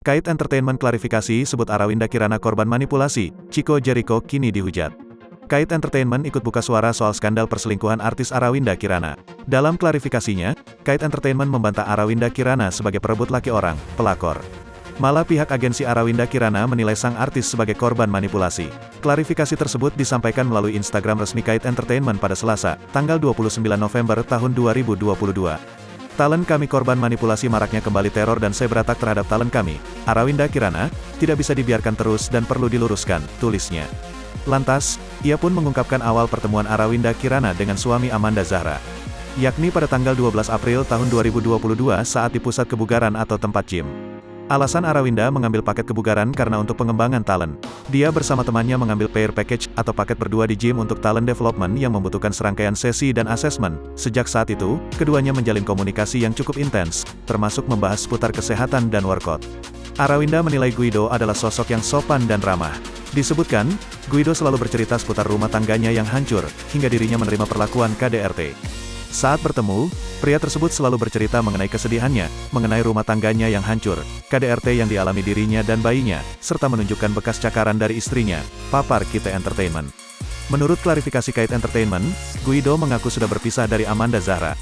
Kait Entertainment klarifikasi sebut Arawinda Kirana korban manipulasi, Chico Jericho kini dihujat. Kait Entertainment ikut buka suara soal skandal perselingkuhan artis Arawinda Kirana. Dalam klarifikasinya, Kait Entertainment membantah Arawinda Kirana sebagai perebut laki orang, pelakor. Malah pihak agensi Arawinda Kirana menilai sang artis sebagai korban manipulasi. Klarifikasi tersebut disampaikan melalui Instagram resmi Kait Entertainment pada Selasa, tanggal 29 November tahun 2022. Talent kami korban manipulasi, maraknya kembali teror dan seberatak terhadap talent kami, Arawinda Kirana, tidak bisa dibiarkan terus dan perlu diluruskan, tulisnya. Lantas, ia pun mengungkapkan awal pertemuan Arawinda Kirana dengan suami Amanda Zahra, yakni pada tanggal 12 April tahun 2022 saat di pusat kebugaran atau tempat gym. Alasan Arawinda mengambil paket kebugaran karena untuk pengembangan talent. Dia bersama temannya mengambil pair package atau paket berdua di gym untuk talent development yang membutuhkan serangkaian sesi dan asesmen. Sejak saat itu, keduanya menjalin komunikasi yang cukup intens, termasuk membahas seputar kesehatan dan workout. Arawinda menilai Guido adalah sosok yang sopan dan ramah. Disebutkan, Guido selalu bercerita seputar rumah tangganya yang hancur, hingga dirinya menerima perlakuan KDRT. Saat bertemu, pria tersebut selalu bercerita mengenai kesedihannya, mengenai rumah tangganya yang hancur, KDRT yang dialami dirinya dan bayinya, serta menunjukkan bekas cakaran dari istrinya, papar Kait Entertainment. Menurut klarifikasi Kait Entertainment, Guido mengaku sudah berpisah dari Amanda Zahra.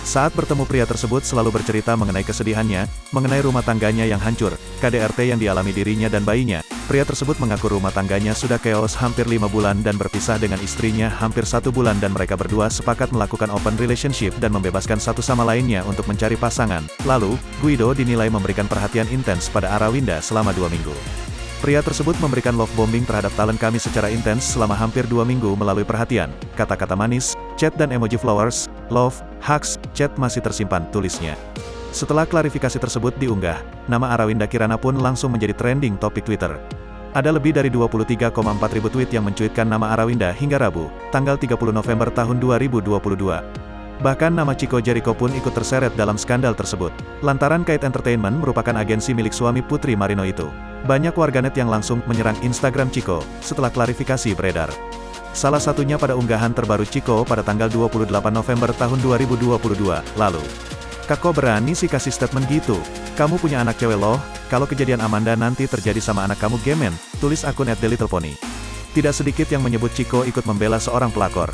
Saat bertemu, pria tersebut selalu bercerita mengenai kesedihannya, mengenai rumah tangganya yang hancur, KDRT yang dialami dirinya dan bayinya. Pria tersebut mengaku rumah tangganya sudah chaos hampir 5 bulan dan berpisah dengan istrinya hampir 1 bulan dan mereka berdua sepakat melakukan open relationship dan membebaskan satu sama lainnya untuk mencari pasangan. Lalu, Guido dinilai memberikan perhatian intens pada Arawinda selama 2 minggu. Pria tersebut memberikan love bombing terhadap talent kami secara intens selama hampir 2 minggu melalui perhatian, kata-kata manis, chat dan emoji flowers, love, hugs, chat masih tersimpan, tulisnya. Setelah klarifikasi tersebut diunggah, nama Arawinda Kirana pun langsung menjadi trending topik Twitter. Ada lebih dari 23,4 ribu tweet yang mencuitkan nama Arawinda hingga Rabu, tanggal 30 November tahun 2022. Bahkan nama Chico Jericho pun ikut terseret dalam skandal tersebut. Lantaran Kait Entertainment merupakan agensi milik suami Putri Marino itu. Banyak warganet yang langsung menyerang Instagram Chico, setelah klarifikasi beredar. Salah satunya pada unggahan terbaru Chico pada tanggal 28 November tahun 2022, lalu. Kak kok berani sih kasih statement gitu? Kamu punya anak cewek loh, kalau kejadian Amanda nanti terjadi sama anak kamu gemen, tulis akun @thelittlepony. Tidak sedikit yang menyebut Chico ikut membela seorang pelakor.